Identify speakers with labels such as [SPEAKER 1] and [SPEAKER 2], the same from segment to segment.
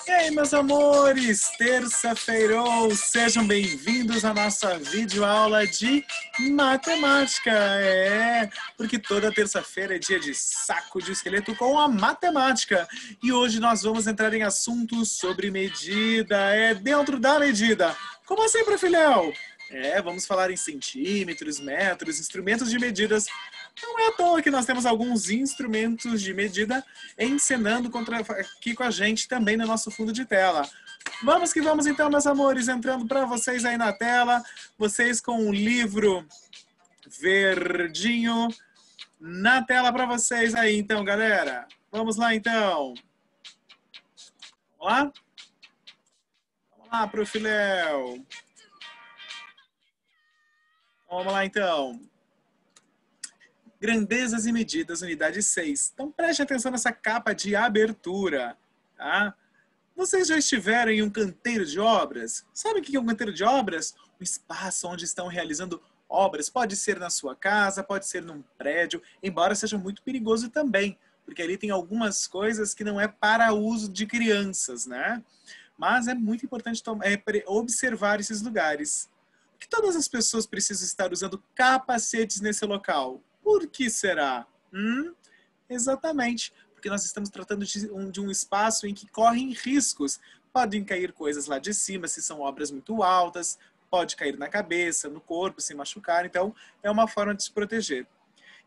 [SPEAKER 1] E aí, meus amores, terça-feirou, sejam bem-vindos à nossa videoaula de matemática. Porque toda terça-feira é dia de saco de esqueleto com a matemática. E hoje nós vamos entrar em assuntos sobre medida, dentro da medida. Como assim, profilhão? Vamos falar em centímetros, metros, instrumentos de medidas. Não é à toa que nós temos alguns instrumentos de medida encenando aqui com a gente também no nosso fundo de tela. Vamos que vamos então, meus amores, entrando para vocês aí na tela, vocês com o livro verdinho na tela para vocês aí, então, galera. Vamos lá, então. Vamos lá? Vamos lá, profiléu. Vamos lá, então. Grandezas e medidas, unidade 6. Então preste atenção nessa capa de abertura. Tá? Vocês já estiveram em um canteiro de obras? Sabe o que é um canteiro de obras? Um espaço onde estão realizando obras. Pode ser na sua casa, pode ser num prédio, embora seja muito perigoso também, porque ali tem algumas coisas que não é para uso de crianças, né? Mas é muito importante observar esses lugares. Por que todas as pessoas precisam estar usando capacetes nesse local? Por que será? Exatamente, porque nós estamos tratando de um espaço em que correm riscos. Podem cair coisas lá de cima, se são obras muito altas, pode cair na cabeça, no corpo, se machucar, então é uma forma de se proteger.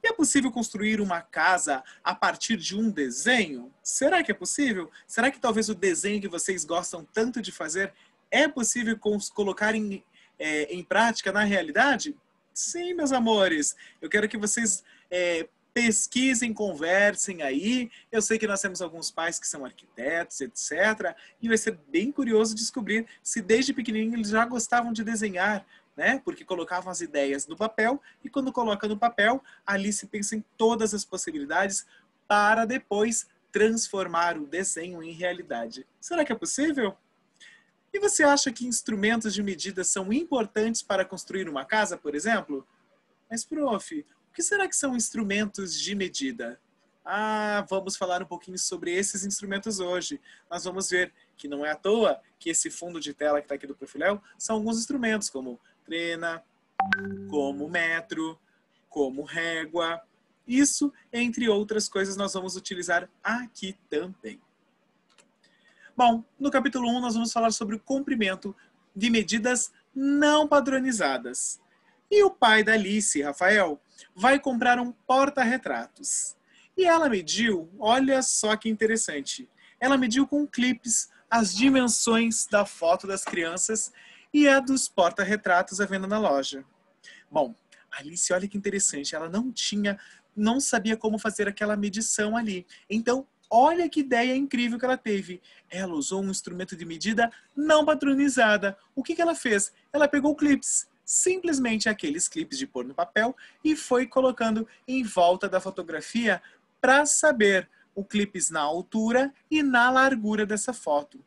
[SPEAKER 1] E é possível construir uma casa a partir de um desenho? Será que é possível? Será que talvez o desenho que vocês gostam tanto de fazer é possível colocar em prática na realidade? Sim, meus amores. Eu quero que vocês pesquisem, conversem aí. Eu sei que nós temos alguns pais que são arquitetos, etc. E vai ser bem curioso descobrir se desde pequenininho eles já gostavam de desenhar, né? Porque colocavam as ideias no papel e quando coloca no papel, ali se pensa em todas as possibilidades para depois transformar o desenho em realidade. Será que é possível? E você acha que instrumentos de medida são importantes para construir uma casa, por exemplo? Mas, prof, o que será que são instrumentos de medida? Vamos falar um pouquinho sobre esses instrumentos hoje. Nós vamos ver que não é à toa que esse fundo de tela que está aqui do profiléu são alguns instrumentos, como trena, como metro, como régua. Isso, entre outras coisas, nós vamos utilizar aqui também. Bom, no capítulo 1 nós vamos falar sobre o comprimento de medidas não padronizadas. E o pai da Alice, Rafael, vai comprar um porta-retratos. E ela mediu, olha só que interessante, ela mediu com clipes as dimensões da foto das crianças e a dos porta-retratos à venda na loja. Bom, a Alice, olha que interessante, ela não sabia como fazer aquela medição ali. Então, olha que ideia incrível que ela teve. Ela usou um instrumento de medida não padronizada. O que ela fez? Ela pegou clipes, simplesmente aqueles clipes de pôr no papel, e foi colocando em volta da fotografia para saber o clipes na altura e na largura dessa foto.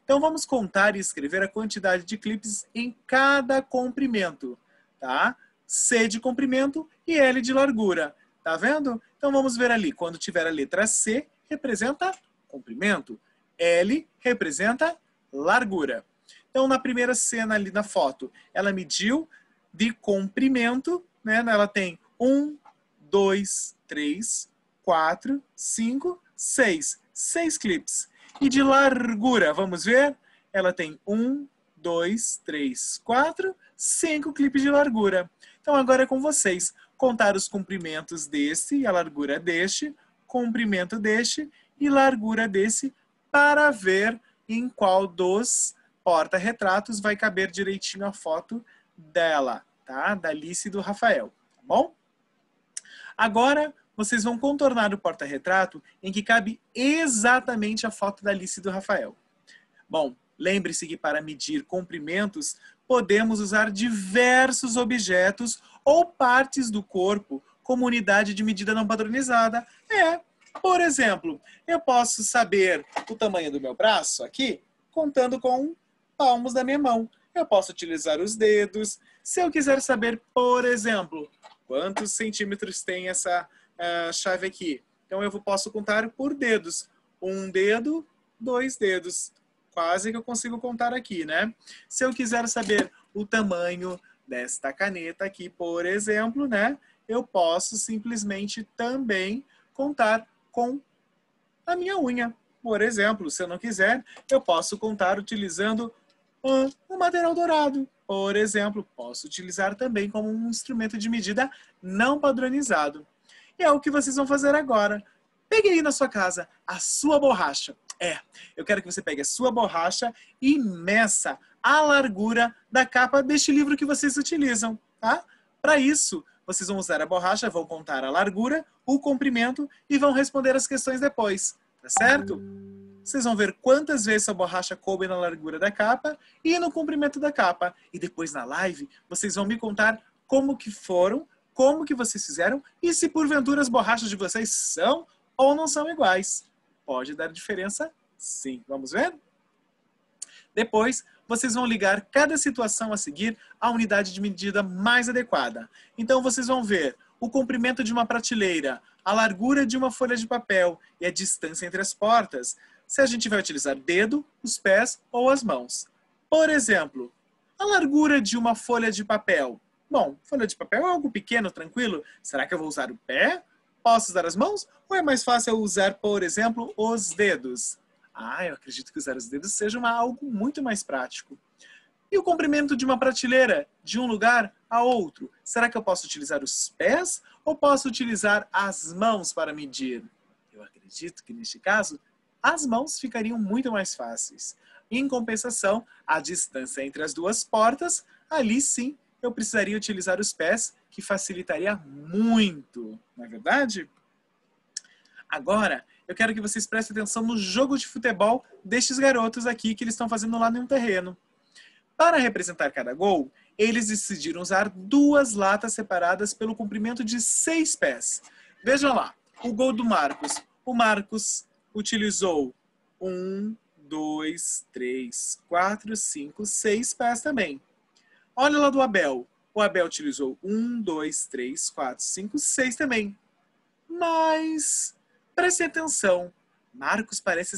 [SPEAKER 1] Então vamos contar e escrever a quantidade de clipes em cada comprimento, tá? C de comprimento e L de largura. Tá vendo? Então vamos ver ali, quando tiver a letra C, representa comprimento. L representa largura. Então, na primeira cena ali na foto, ela mediu de comprimento, né? Ela tem 1, 2, 3, 4, 5, 6. 6 clipes. E de largura, vamos ver? Ela tem 1, 2, 3, 4, 5 clipes de largura. Então, agora é com vocês. Contar os comprimentos desse e a largura deste, comprimento deste e largura desse, para ver em qual dos porta-retratos vai caber direitinho a foto dela, tá? Da Alice e do Rafael, tá bom? Agora, vocês vão contornar o porta-retrato em que cabe exatamente a foto da Alice e do Rafael. Bom, lembre-se que para medir comprimentos, podemos usar diversos objetos ou partes do corpo como unidade de medida não padronizada. Por exemplo, eu posso saber o tamanho do meu braço aqui, contando com palmos da minha mão. Eu posso utilizar os dedos. Se eu quiser saber, por exemplo, quantos centímetros tem essa chave aqui, então eu posso contar por dedos. 1 dedo, 2 dedos. quase que eu consigo contar aqui, né? Se eu quiser saber o tamanho desta caneta aqui, por exemplo, né? Eu posso simplesmente também contar com a minha unha. Por exemplo, se eu não quiser, eu posso contar utilizando um material dourado. Por exemplo, posso utilizar também como um instrumento de medida não padronizado. E é o que vocês vão fazer agora. Pegue aí na sua casa a sua borracha. Eu quero que você pegue a sua borracha e meça a largura da capa deste livro que vocês utilizam, tá? Para isso, vocês vão usar a borracha, vão contar a largura, o comprimento e vão responder as questões depois, tá certo? Vocês vão ver quantas vezes a borracha coube na largura da capa e no comprimento da capa. E depois na live, vocês vão me contar como que foram, como que vocês fizeram e se porventura as borrachas de vocês são ou não são iguais. Pode dar diferença? Sim. Vamos ver? Depois, vocês vão ligar cada situação a seguir à unidade de medida mais adequada. Então, vocês vão ver o comprimento de uma prateleira, a largura de uma folha de papel e a distância entre as portas, se a gente vai utilizar dedo, os pés ou as mãos. Por exemplo, a largura de uma folha de papel. Bom, folha de papel é algo pequeno, tranquilo. Será que eu vou usar o pé? Posso usar as mãos? Ou é mais fácil eu usar, por exemplo, os dedos? Eu acredito que usar os dedos seja algo muito mais prático. E o comprimento de uma prateleira, de um lugar a outro? Será que eu posso utilizar os pés ou posso utilizar as mãos para medir? Eu acredito que, neste caso, as mãos ficariam muito mais fáceis. Em compensação, a distância entre as duas portas, ali sim, eu precisaria utilizar os pés, que facilitaria muito, não é verdade? Agora, eu quero que vocês prestem atenção no jogo de futebol destes garotos aqui que eles estão fazendo lá no terreno. Para representar cada gol, eles decidiram usar duas latas separadas pelo comprimento de 6 pés. Vejam lá, o gol do Marcos. O Marcos utilizou 1, 2, 3, 4, 5, 6 pés também. Olha lá do Abel. O Abel utilizou 1, 2, 3, 4, 5, 6 também. Mas, preste atenção, Marcos parece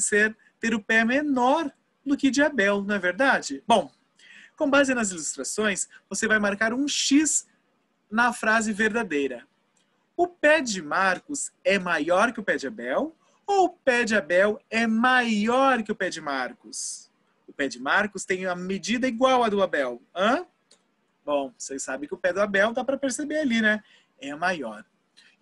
[SPEAKER 1] ter o pé menor do que de Abel, não é verdade? Bom, com base nas ilustrações, você vai marcar um X na frase verdadeira. O pé de Marcos é maior que o pé de Abel? Ou o pé de Abel é maior que o pé de Marcos? O pé de Marcos tem a medida igual à do Abel. Bom, vocês sabem que o pé do Abel dá para perceber ali, né? É maior.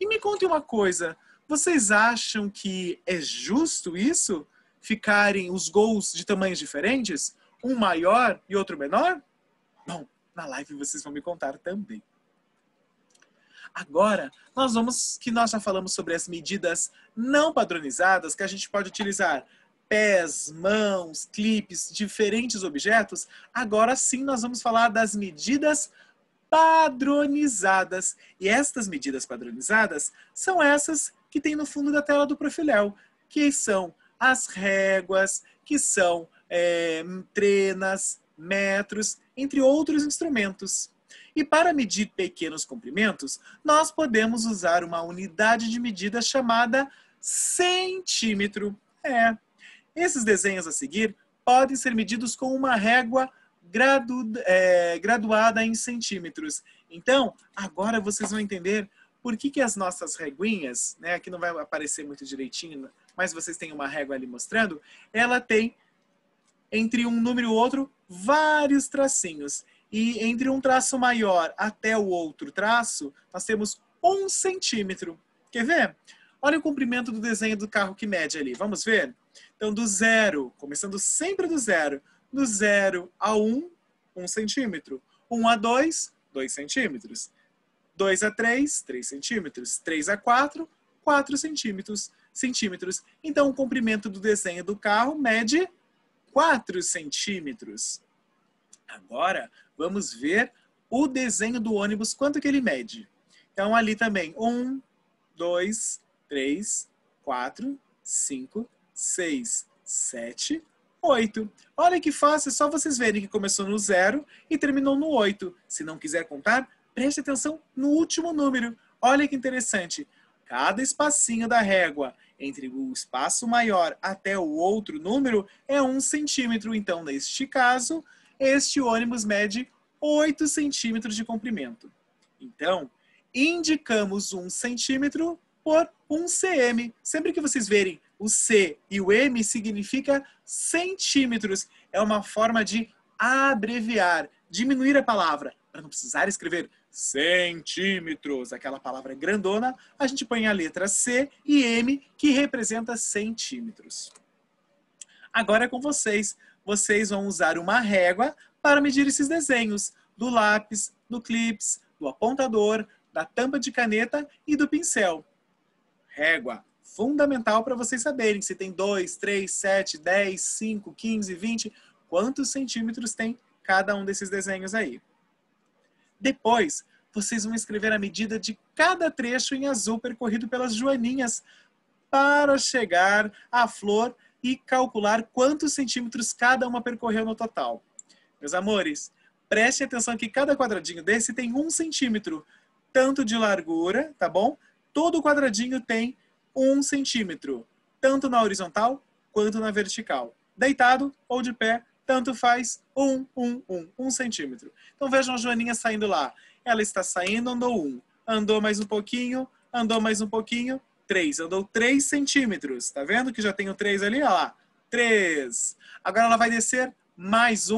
[SPEAKER 1] E me conte uma coisa, vocês acham que é justo isso? Ficarem os gols de tamanhos diferentes? Um maior e outro menor? Bom, na live vocês vão me contar também. Agora, nós já falamos sobre as medidas não padronizadas que a gente pode utilizar. Pés, mãos, clipes, diferentes objetos. Agora sim nós vamos falar das medidas padronizadas. E estas medidas padronizadas são essas que tem no fundo da tela do Profiléu, que são as réguas, que são trenas, metros, entre outros instrumentos. E para medir pequenos comprimentos, nós podemos usar uma unidade de medida chamada centímetro. Esses desenhos a seguir podem ser medidos com uma régua graduada em centímetros. Então, agora vocês vão entender por que as nossas reguinhas, né, aqui não vai aparecer muito direitinho, mas vocês têm uma régua ali mostrando, ela tem, entre um número e outro, vários tracinhos. E entre um traço maior até o outro traço, nós temos 1 centímetro. Quer ver? Olha o comprimento do desenho do carro que mede ali. Vamos ver? Então, do zero, começando sempre do zero. Do 0 a 1, 1 centímetro. 1 a 2, 2 centímetros. 2 a 3, 3 centímetros. 3 a 4, 4 centímetros. Então, o comprimento do desenho do carro mede 4 centímetros. Agora, vamos ver o desenho do ônibus, quanto que ele mede. Então, ali também, 1, 2, 3, 4, 5, 6, 7, 8. Olha que fácil, é só vocês verem que começou no 0 e terminou no 8. Se não quiser contar, preste atenção no último número. Olha que interessante. Cada espacinho da régua entre o espaço maior até o outro número é 1 centímetro. Então, neste caso, este ônibus mede 8 centímetros de comprimento. Então, indicamos 1 centímetro por 1 cm. Sempre que vocês verem o C e o M, significa centímetros. É uma forma de abreviar, diminuir a palavra, para não precisar escrever centímetros, aquela palavra grandona, a gente põe a letra C e M, que representa centímetros. Agora é com vocês. Vocês vão usar uma régua para medir esses desenhos, do lápis, do clips, do apontador, da tampa de caneta e do pincel. Régua, fundamental para vocês saberem se tem 2, 3, 7, 10, 5, 15, 20, quantos centímetros tem cada um desses desenhos aí. Depois, vocês vão escrever a medida de cada trecho em azul percorrido pelas joaninhas para chegar à flor e calcular quantos centímetros cada uma percorreu no total. Meus amores, prestem atenção que cada quadradinho desse tem 1 centímetro, tanto de largura, tá bom? Todo quadradinho tem 1 centímetro, tanto na horizontal quanto na vertical. Deitado ou de pé, tanto faz, 1 centímetro. Então vejam a joaninha saindo lá. Ela está saindo, andou 1. Andou mais um pouquinho, andou mais um pouquinho, 3. Andou 3 centímetros. Tá vendo que já tem o 3 ali? Olha lá, 3. Agora ela vai descer mais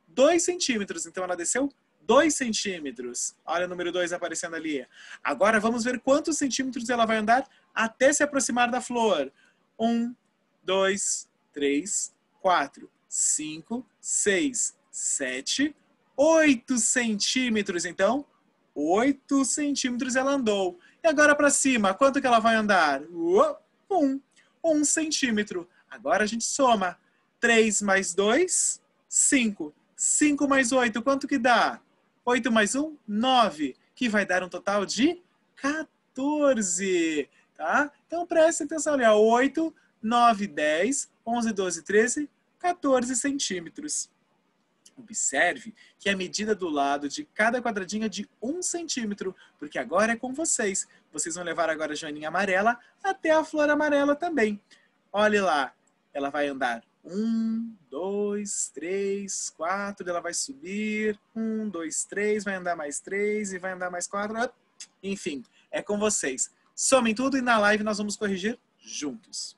[SPEAKER 1] 2 centímetros. Então ela desceu 2 centímetros. Olha o número 2 aparecendo ali. Agora vamos ver quantos centímetros ela vai andar até se aproximar da flor. 1, 2, 3, 4, 5, 6, 7, 8 centímetros. Então, 8 centímetros ela andou. E agora para cima, quanto que ela vai andar? 1 centímetro. Agora a gente soma. 3 mais 2, 5. 5 mais 8, quanto que dá? 8 mais 1, 9. Que vai dar um total de 14. Tá? Então preste atenção ali. 8, 9, 10, 11, 12, 13, 14 centímetros. Observe que a medida do lado de cada quadradinho é de 1 centímetro, porque agora é com vocês. Vocês vão levar agora a joaninha amarela até a flor amarela também. Olhe lá, ela vai andar 1, 2, 3, 4, ela vai subir, 1, 2, 3, vai andar mais 3 e vai andar mais 4. Enfim, é com vocês. Somem tudo e na live nós vamos corrigir juntos.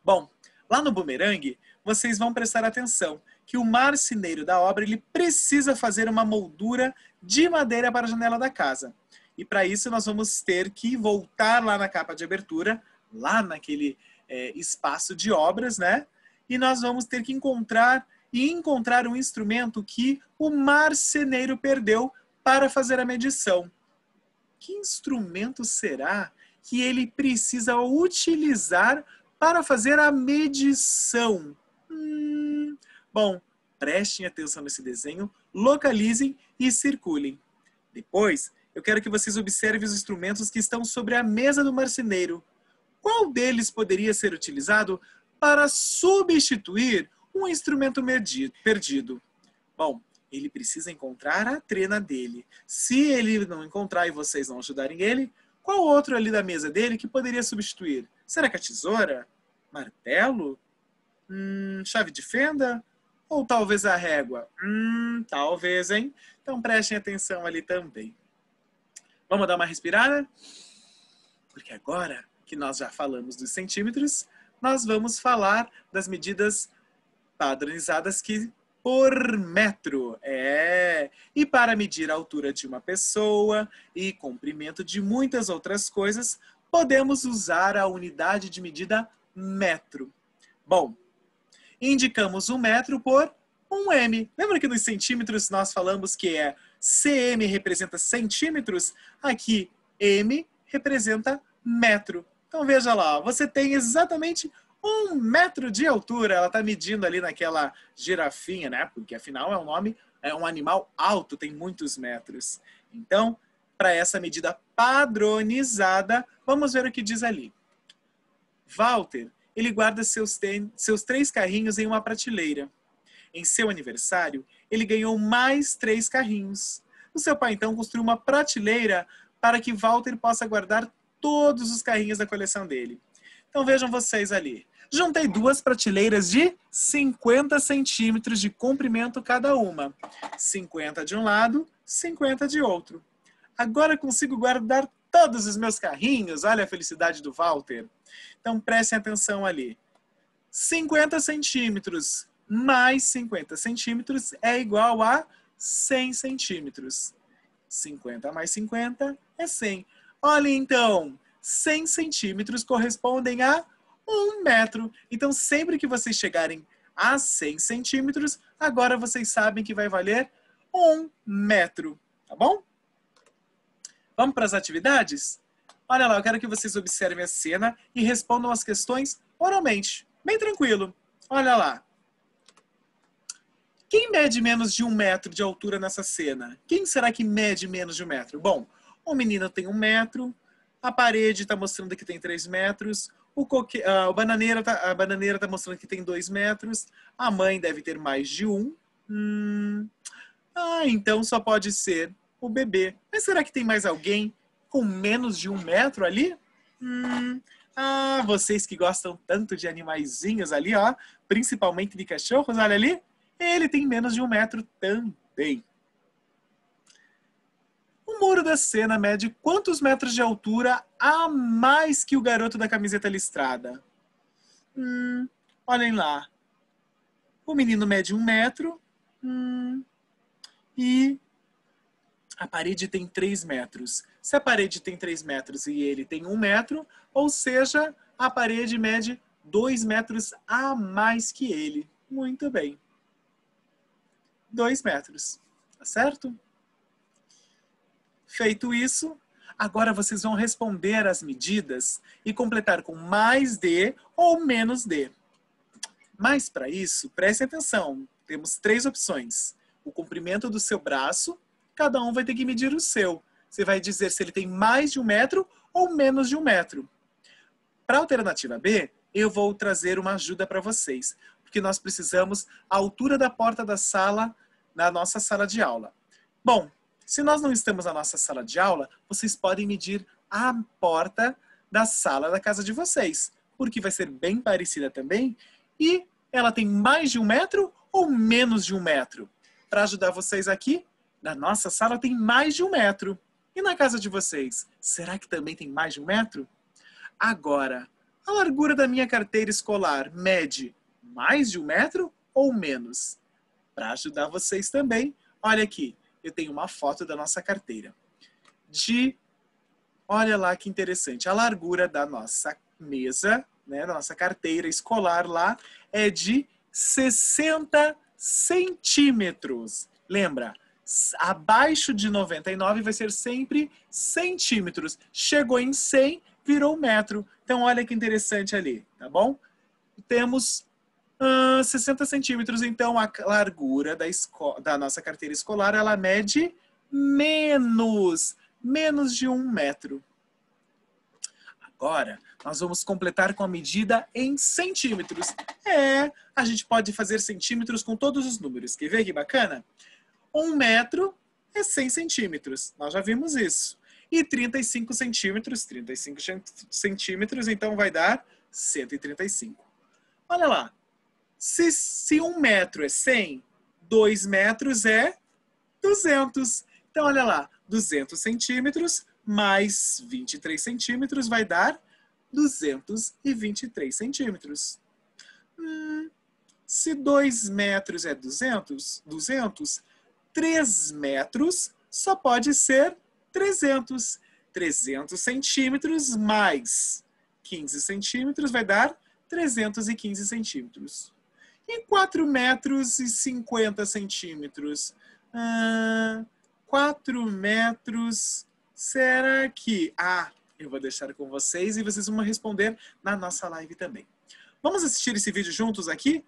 [SPEAKER 1] Bom, lá no bumerangue, vocês vão prestar atenção que o marceneiro da obra ele precisa fazer uma moldura de madeira para a janela da casa. E para isso nós vamos ter que voltar lá na capa de abertura, lá naquele espaço de obras, né? E nós vamos ter que encontrar um instrumento que o marceneiro perdeu para fazer a medição. Que instrumento será que ele precisa utilizar para fazer a medição? Bom, prestem atenção nesse desenho, localizem e circulem. Depois, eu quero que vocês observem os instrumentos que estão sobre a mesa do marceneiro. Qual deles poderia ser utilizado para substituir um instrumento perdido? Bom, ele precisa encontrar a trena dele. Se ele não encontrar e vocês não ajudarem ele, qual outro ali da mesa dele que poderia substituir? Será que a tesoura? Martelo? Chave de fenda? Ou talvez a régua? Talvez, hein? Então prestem atenção ali também. Vamos dar uma respirada? Porque agora que nós já falamos dos centímetros, nós vamos falar das medidas padronizadas que por metro. E para medir a altura de uma pessoa e comprimento de muitas outras coisas, podemos usar a unidade de medida metro. Bom, indicamos 1 metro por 1 m. Lembra que nos centímetros nós falamos que cm representa centímetros? Aqui, m representa metro. Então veja lá, você tem exatamente 1 metro de altura. Ela está medindo ali naquela girafinha, né? Porque afinal é um animal alto, tem muitos metros. Então, para essa medida padronizada, vamos ver o que diz ali. Walter, ele guarda seus 3 carrinhos em uma prateleira. Em seu aniversário, ele ganhou mais 3 carrinhos. O seu pai, então, construiu uma prateleira para que Walter possa guardar todos os carrinhos da coleção dele. Então vejam vocês ali. Juntei duas prateleiras de 50 centímetros de comprimento cada uma. 50 de um lado, 50 de outro. Agora consigo guardar todos os meus carrinhos. Olha a felicidade do Walter. Então prestem atenção ali. 50 centímetros mais 50 centímetros é igual a 100 centímetros. 50 mais 50 é 100. Olha então, 100 centímetros correspondem a 1 metro. Então sempre que vocês chegarem a 100 centímetros, agora vocês sabem que vai valer 1 metro. Tá bom? Vamos para as atividades? Olha lá, eu quero que vocês observem a cena e respondam as questões oralmente. Bem tranquilo. Olha lá. Quem mede menos de 1 metro de altura nessa cena? Quem será que mede menos de 1 metro? Bom, o menino tem 1 metro, a parede está mostrando que tem 3 metros, a bananeira está mostrando que tem 2 metros, a mãe deve ter mais de 1. Então só pode ser o bebê. Mas será que tem mais alguém com menos de 1 metro ali? Vocês que gostam tanto de animaizinhos ali, ó, principalmente de cachorros, olha ali. Ele tem menos de 1 metro também. O muro da cena mede quantos metros de altura a mais que o garoto da camiseta listrada? Olhem lá. O menino mede 1 metro. E a parede tem 3 metros. Se a parede tem 3 metros e ele tem 1 metro, ou seja, a parede mede 2 metros a mais que ele. Muito bem. 2 metros. Tá certo? Feito isso, agora vocês vão responder as medidas e completar com mais D ou menos D. Mas para isso, prestem atenção. Temos 3 opções. O comprimento do seu braço, cada um vai ter que medir o seu. Você vai dizer se ele tem mais de 1 metro ou menos de 1 metro. Para a alternativa B, eu vou trazer uma ajuda para vocês, porque nós precisamos a altura da porta da sala, na nossa sala de aula. Bom, se nós não estamos na nossa sala de aula, vocês podem medir a porta da sala da casa de vocês, porque vai ser bem parecida também, e ela tem mais de 1 metro ou menos de 1 metro. Para ajudar vocês aqui, na nossa sala tem mais de 1 metro. E na casa de vocês, será que também tem mais de 1 metro? Agora, a largura da minha carteira escolar mede mais de 1 metro ou menos? Para ajudar vocês também, olha aqui, eu tenho uma foto da nossa carteira. Olha lá que interessante, a largura da nossa mesa, né, da nossa carteira escolar lá, é de 60 centímetros. Lembra? Abaixo de 99 vai ser sempre centímetros. Chegou em 100, virou metro. Então, olha que interessante ali, tá bom? Temos 60 centímetros. Então, a largura da nossa carteira escolar, ela mede menos de 1 metro. Agora, nós vamos completar com a medida em centímetros. A gente pode fazer centímetros com todos os números. Quer ver que bacana? 1 metro é 100 centímetros. Nós já vimos isso. E 35 centímetros, então vai dar 135. Olha lá. Se 1 metro é 100, 2 metros é 200. Então, olha lá. 200 centímetros mais 23 centímetros vai dar 223 centímetros. Se 2 metros é 200, 3 metros só pode ser 300. 300 centímetros mais 15 centímetros vai dar 315 centímetros. E 4 metros e 50 centímetros? 4 metros... Será que... eu vou deixar com vocês e vocês vão responder na nossa live também. Vamos assistir esse vídeo juntos aqui?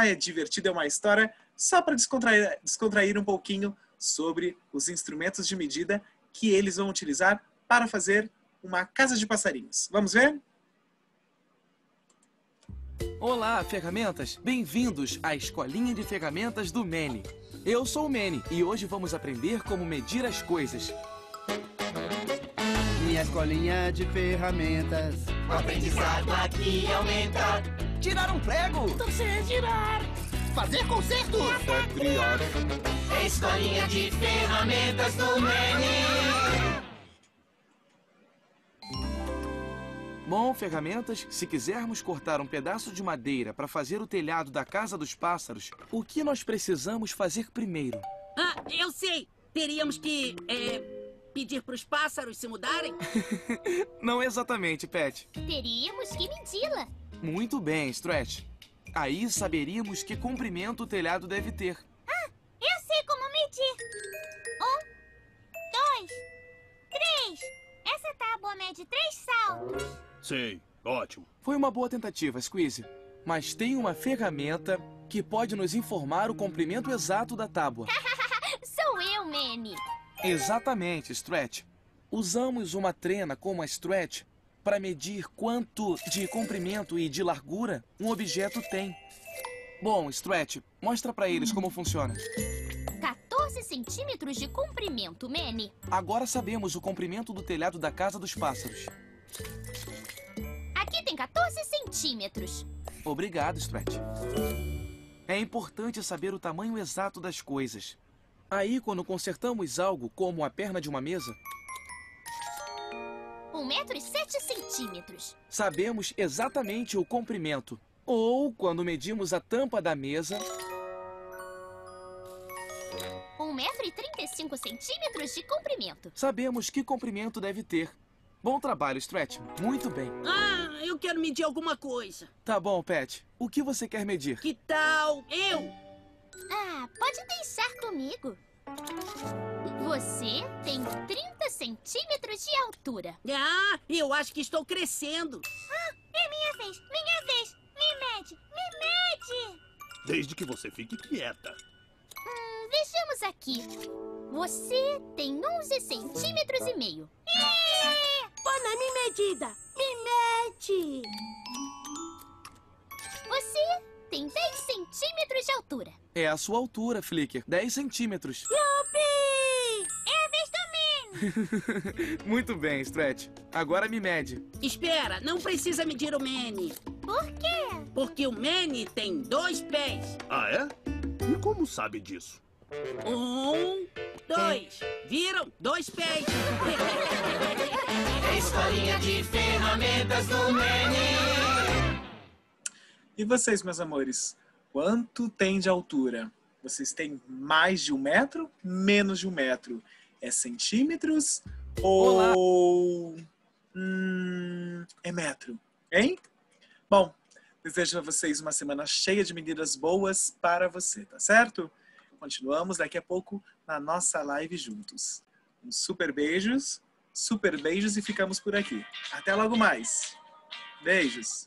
[SPEAKER 1] É divertido, é uma história só para descontrair um pouquinho sobre os instrumentos de medida que eles vão utilizar para fazer uma casa de passarinhos. Vamos ver?
[SPEAKER 2] Olá, ferramentas! Bem-vindos à Escolinha de Ferramentas do Mene. Eu sou o Mene e hoje vamos aprender como medir as coisas.
[SPEAKER 3] minha escolinha de ferramentas.
[SPEAKER 4] O aprendizado aqui aumenta.
[SPEAKER 2] Tirar um prego!
[SPEAKER 4] Torcer, girar. Fazer concertos.
[SPEAKER 2] É criar.
[SPEAKER 4] Escolinha de ferramentas do Mene.
[SPEAKER 2] Bom, ferramentas, se quisermos cortar um pedaço de madeira para fazer o telhado da casa dos pássaros, o que nós precisamos fazer primeiro?
[SPEAKER 5] Ah, eu sei! Teríamos que, pedir para os pássaros se mudarem?
[SPEAKER 2] Não exatamente, Pet.
[SPEAKER 6] Teríamos que medi-la.
[SPEAKER 2] Muito bem, Stretch. Aí saberíamos que comprimento o telhado deve ter.
[SPEAKER 6] Eu sei como medir. 1, 2, 3. Essa tábua mede 3 saltos.
[SPEAKER 7] Sei, ótimo.
[SPEAKER 2] Foi uma boa tentativa, Squeezy. Mas tem uma ferramenta que pode nos informar o comprimento exato da tábua.
[SPEAKER 6] Sou eu, Manny.
[SPEAKER 2] Exatamente, Stretch. Usamos uma trena como a Stretch para medir quanto de comprimento e de largura um objeto tem. Bom, Stretch, mostra para eles como funciona.
[SPEAKER 6] 14 centímetros de comprimento, Manny.
[SPEAKER 2] Agora sabemos o comprimento do telhado da casa dos pássaros.
[SPEAKER 6] Aqui tem 14 centímetros.
[SPEAKER 2] Obrigado, Stretch. É importante saber o tamanho exato das coisas. Aí, quando consertamos algo, como a perna de uma mesa,
[SPEAKER 6] 1 metro e 7 centímetros.
[SPEAKER 2] sabemos exatamente o comprimento. Ou, quando medimos a tampa da mesa,
[SPEAKER 6] 1 metro e 35 centímetros de comprimento.
[SPEAKER 2] sabemos que comprimento deve ter. Bom trabalho, Stretch. Muito bem.
[SPEAKER 5] Ah, eu quero medir alguma coisa.
[SPEAKER 2] Tá bom, Pet. O que você quer medir?
[SPEAKER 5] Que tal eu?
[SPEAKER 6] Ah, pode deixar comigo. Você tem 30 centímetros de altura.
[SPEAKER 5] Ah, eu acho que estou crescendo.
[SPEAKER 6] É minha vez, minha vez. Me mede, me mede.
[SPEAKER 7] Desde que você fique quieta.
[SPEAKER 6] Vejamos aqui. Você tem 11 centímetros e meio.
[SPEAKER 5] Põe na minha medida. Me mede.
[SPEAKER 6] Você tem 10 centímetros de altura.
[SPEAKER 2] É a sua altura, Flicker. 10 centímetros.
[SPEAKER 6] É a vez do Manny.
[SPEAKER 2] Muito bem, Stretch. Agora me mede.
[SPEAKER 5] Espera, não precisa medir o Manny.
[SPEAKER 6] Por quê?
[SPEAKER 5] Porque o Manny tem 2 pés.
[SPEAKER 7] Ah, é? E como sabe disso?
[SPEAKER 5] 1, 2. Viram? 2 pés.
[SPEAKER 4] Escolinha de ferramentas do Mene.
[SPEAKER 1] E vocês, meus amores? Quanto tem de altura? Vocês têm mais de 1 metro? Menos de 1 metro? É centímetros? Ou... é metro? Hein? Bom, desejo a vocês uma semana cheia de medidas boas para você, tá certo? Continuamos daqui a pouco na nossa live juntos. Super beijos e ficamos por aqui. Até logo mais. Beijos.